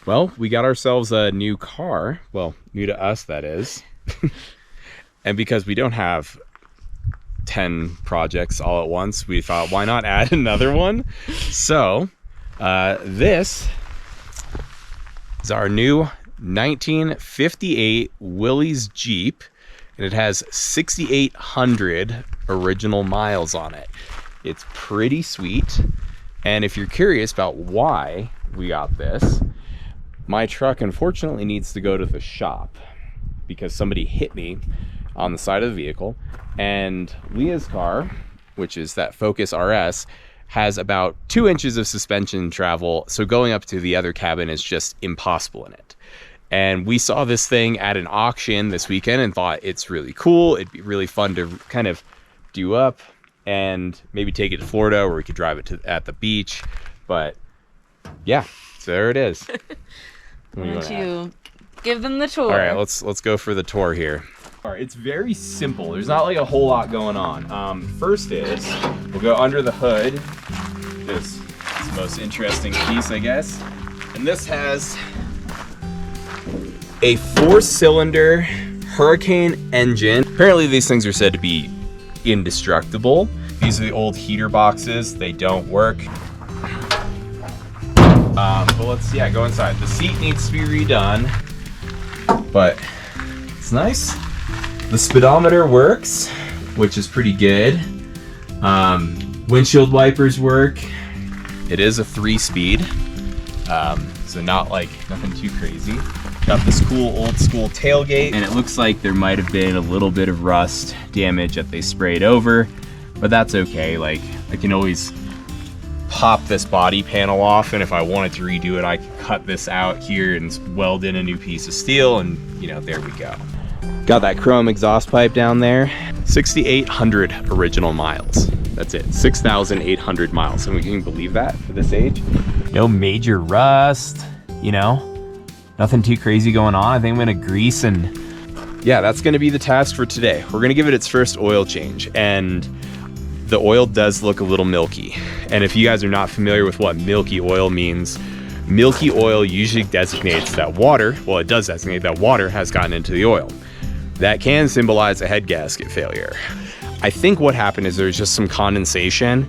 Well, we got ourselves a new car. Well, new to us, that is. And because we don't have 10 projects all at once, we thought, why not add another one? So this is our new 1958 Willys Jeep, and it has 6,800 original miles on it. It's pretty sweet. And if you're curious about why we got this, my truck unfortunately needs to go to the shop because somebody hit me on the side of the vehicle, and Leah's car, which is that Focus RS, has about 2 inches of suspension travel, so going up to the other cabin is just impossible in it. And we saw this thing at an auction this weekend and thought it's really cool. It'd be really fun to kind of do up and maybe take it to Florida where we could drive it at the beach. But yeah, so there it is. Why don't you give them the tour? All right, let's go for the tour here. All right, it's very simple. There's not like a whole lot going on. First is, we'll go under the hood. This is the most interesting piece, I guess. And this has a 4-cylinder Hurricane engine. Apparently these things are said to be indestructible. These are the old heater boxes. They don't work. But let's, go inside. The seat needs to be redone, but it's nice. The speedometer works, which is pretty good. Windshield wipers work. It is a 3-speed, so nothing too crazy. Got this cool old school tailgate, and it looks like there might have been a little bit of rust damage that they sprayed over, but that's okay. Like, I can always pop this body panel off, and if I wanted to redo it, I could cut this out here and weld in a new piece of steel, and there we go. Got that chrome exhaust pipe down there. 6,800 original miles. That's it, 6,800 miles. And we can believe that for this age. No major rust, nothing too crazy going on. I think I'm gonna grease, and yeah, that's gonna be the task for today. We're gonna give it its first oil change, and the oil does look a little milky. And if you guys are not familiar with what milky oil means, milky oil usually designates that water, well, it does designate that water has gotten into the oil. That can symbolize a head gasket failure. I think what happened is there's just some condensation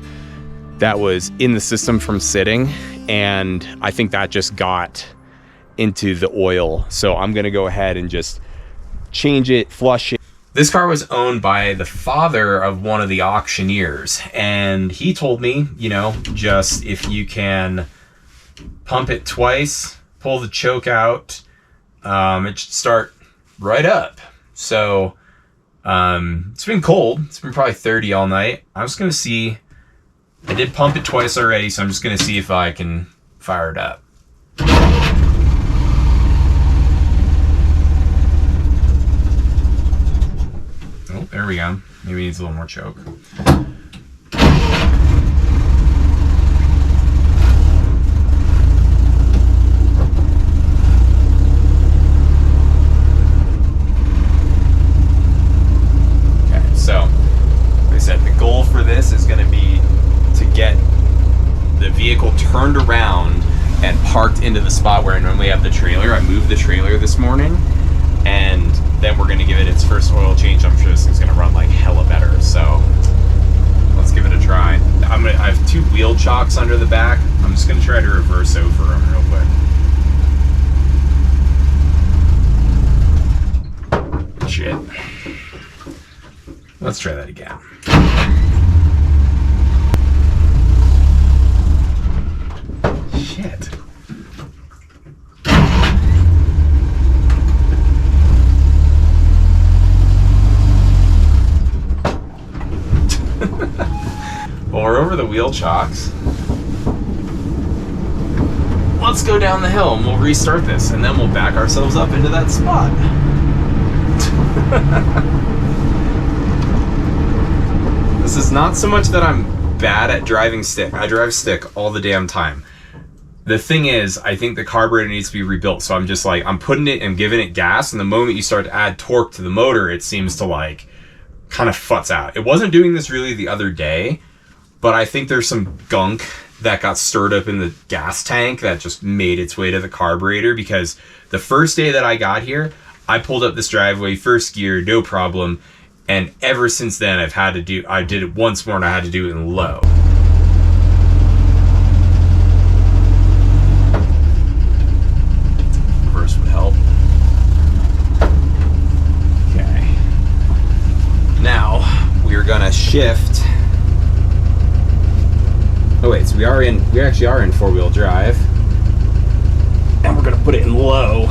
that was in the system from sitting, and I think that just got into the oil. So I'm gonna go ahead and just change it, flush it. This car was owned by the father of one of the auctioneers, and he told me, just if you can pump it twice, pull the choke out, it should start right up. So it's been cold. It's been probably 30 all night. I'm just gonna see. I did pump it twice already, so I'm just gonna see if I can fire it up. Oh, there we go. Maybe it needs a little more choke. Okay, so like I said, the goal for this is going to be to get the vehicle turned around and parked into the spot where I normally have the trailer. I moved the trailer this morning, and then we're going to give it its first oil change. I'm sure this thing's going to run like hella better, so let's give it a try. I have 2 wheel chocks under the back. I'm just going to try to reverse over them real quick. Shit. Let's try that again. Shit. Well, we're over the wheel chocks. Let's go down the hill and we'll restart this, and then we'll back ourselves up into that spot. This is not so much that I'm bad at driving stick. I drive stick all the damn time. The thing is, I think the carburetor needs to be rebuilt. So I'm just like, I'm putting it and giving it gas, and the moment you start to add torque to the motor, it seems to like kind of futz out. It wasn't doing this really the other day, but I think there's some gunk that got stirred up in the gas tank that just made its way to the carburetor, because the first day that I got here, I pulled up this driveway, first gear, no problem. And ever since then, I did it once more and I had to do it in low. Reverse would help. Okay. Now, we're gonna shift. Oh wait, so we actually are in 4-wheel drive. And we're gonna put it in low.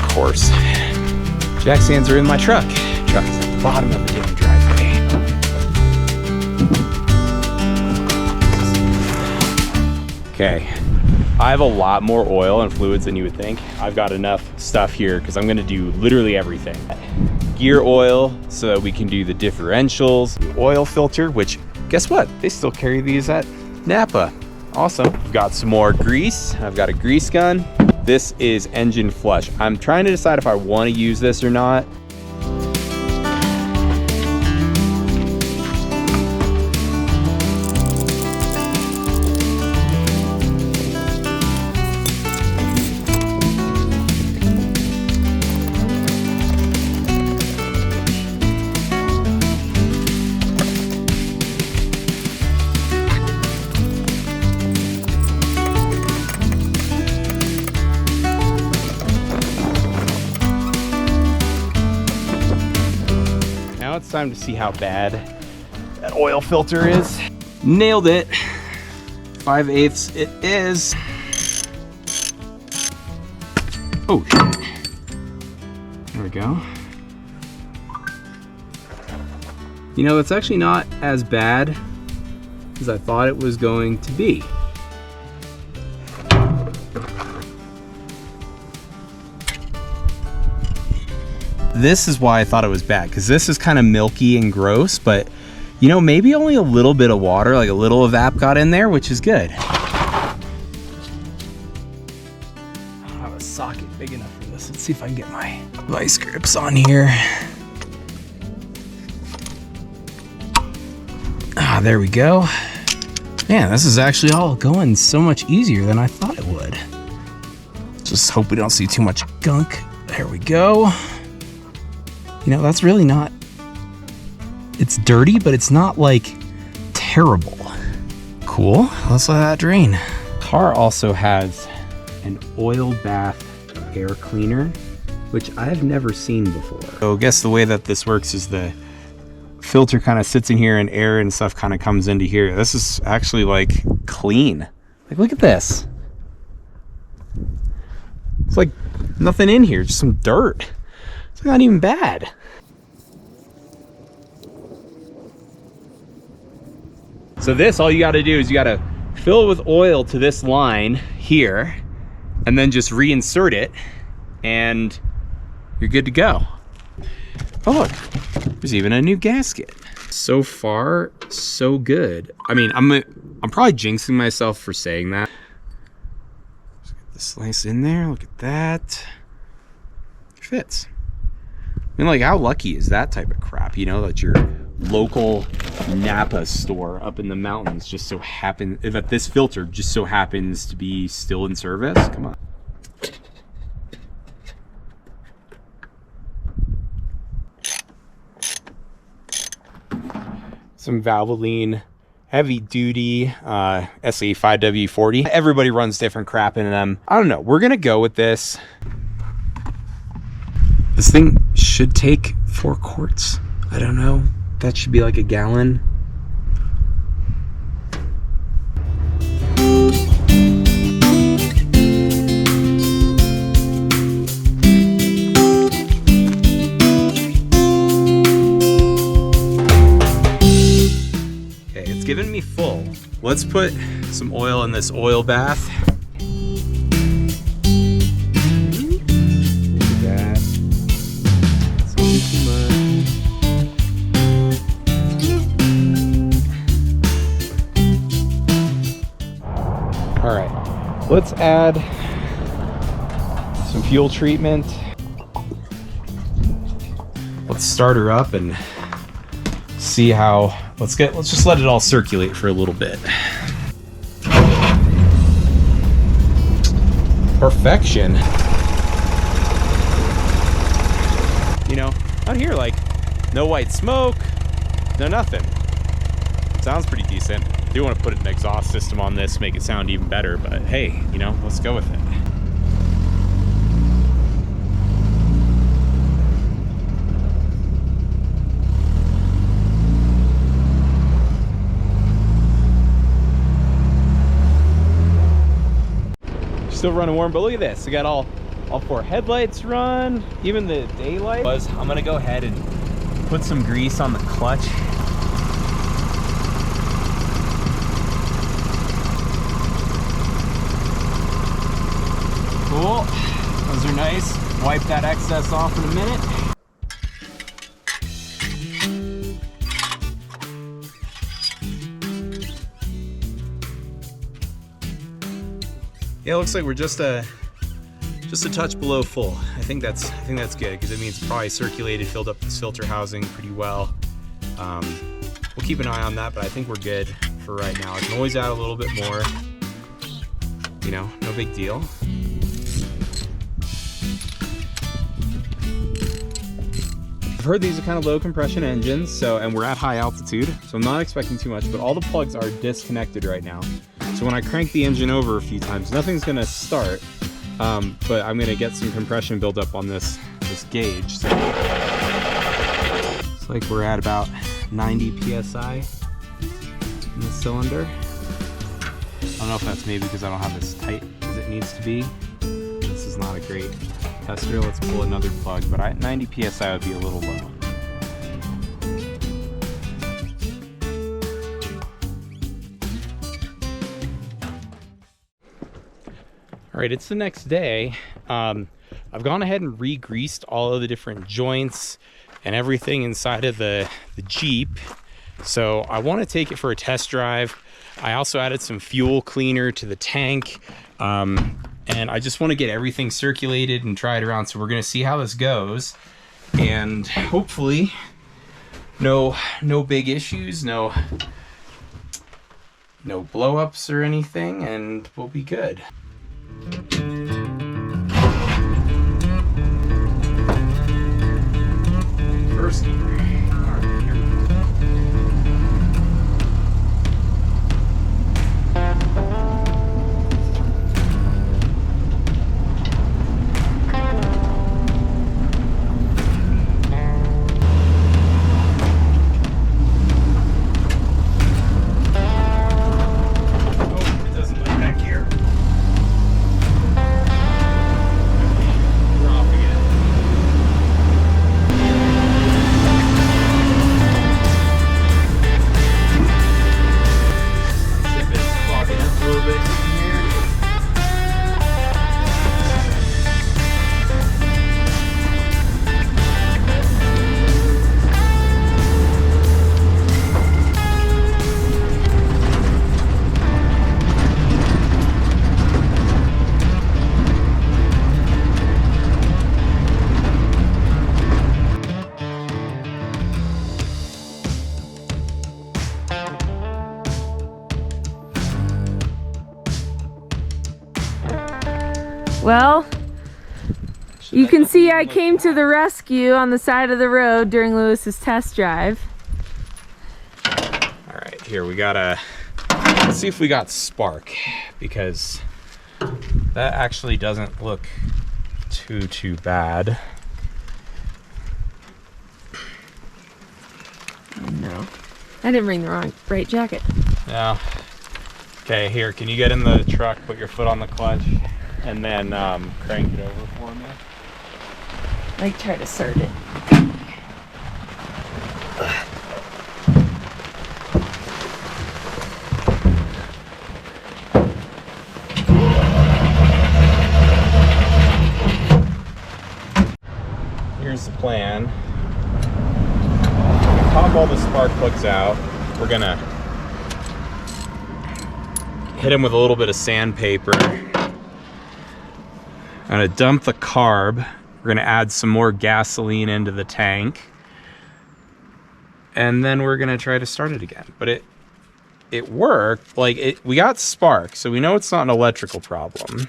Course. Jack stands are in my truck. Truck is at the bottom of the damn driveway. Okay, I have a lot more oil and fluids than you would think. I've got enough stuff here because I'm gonna do literally everything. Gear oil so that we can do the differentials, the oil filter, which guess what? They still carry these at Napa. Awesome. I've got some more grease. I've got a grease gun. This is engine flush. I'm trying to decide if I want to use this or not. Now it's time to see how bad that oil filter is. Nailed it. 5/8 it is. Oh shit. There we go. You know, it's actually not as bad as I thought it was going to be. This is why I thought it was bad, because this is kind of milky and gross, but you know, maybe only a little bit of water, like a little evap got in there, which is good. I don't have a socket big enough for this. Let's see if I can get my vice grips on here. Ah, there we go. Man, this is actually all going so much easier than I thought it would. Just hope we don't see too much gunk. There we go. You know, that's really not, it's dirty, but it's not like terrible. Cool, let's let that drain. Car also has an oil bath air cleaner, which I have never seen before. So I guess the way that this works is the filter kind of sits in here and air and stuff kind of comes into here. This is actually like clean. Like, look at this. It's like nothing in here, just some dirt. It's not even bad. So this, all you gotta do is you gotta fill it with oil to this line here, and then just reinsert it, and you're good to go. Oh look, there's even a new gasket. So far, so good. I mean, I'm probably jinxing myself for saying that. Let's get the slice in there, look at that. It fits. I mean, like, how lucky is that type of crap, you know, that your local Napa store up in the mountains just so happens, that this filter just so happens to be still in service? Come on. Some Valvoline heavy duty SE5W40. Everybody runs different crap in them. I don't know, we're gonna go with this. This thing should take 4 quarts. I don't know. That should be like a gallon. Okay, it's giving me full. Let's put some oil in this oil bath. All let's add some fuel treatment. Let's start her up and see how, let's just let it all circulate for a little bit. Perfection. You know, out here, like, no white smoke, no nothing. Sounds pretty decent. I do want to put an exhaust system on this, make it sound even better, but hey, you know, let's go with it. Still running warm, but look at this. I got all 4 headlights run, even the daylight. I'm gonna go ahead and put some grease on the clutch. Cool, those are nice. Wipe that excess off in a minute. Yeah, it looks like we're just a touch below full. I think that's good because it means it's probably circulated, filled up this filter housing pretty well. We'll keep an eye on that, but I think we're good for right now. I can always add a little bit more. You know, no big deal. I've heard these are kind of low compression engines, and we're at high altitude, so I'm not expecting too much, but all the plugs are disconnected right now. So when I crank the engine over a few times, nothing's gonna start, but I'm gonna get some compression build up on this gauge. So it's like we're at about 90 PSI in the cylinder. I don't know if that's maybe because I don't have this tight as it needs to be. This is not a great tester. Let's pull another plug, but 90 PSI would be a little low. All right, it's the next day. I've gone ahead and re-greased all of the different joints and everything inside of the Jeep. So I want to take it for a test drive. I also added some fuel cleaner to the tank. And I just want to get everything circulated and try it around. So we're going to see how this goes. And hopefully no big issues, no blow-ups or anything, and we'll be good. First gear. All right, here we go. Oh, it doesn't look back here. Well, you can see I came to the rescue on the side of the road during Lewis's test drive. All right, here we gotta, let's see if we got spark, because that actually doesn't look too bad. No, I didn't bring the right jacket. Yeah. Okay, here, can you get in the truck, put your foot on the clutch, and then crank it over for me? Like, try to start it. Here's the plan. Pop all the spark plugs out. We're gonna hit them with a little bit of sandpaper I'm gonna dump the carb. We're gonna add some more gasoline into the tank. And then we're gonna try to start it again. But it worked. Like, we got spark, so we know it's not an electrical problem.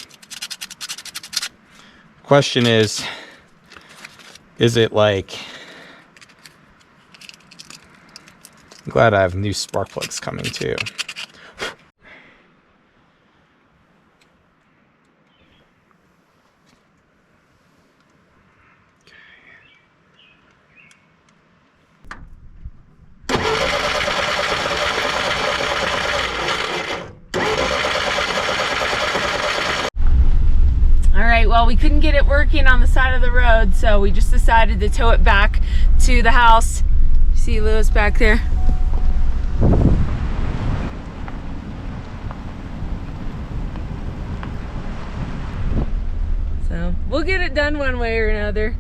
Question is it like... I'm glad I have new spark plugs coming too. Well, we couldn't get it working on the side of the road, so we just decided to tow it back to the house. See Lewis back there? So we'll get it done one way or another.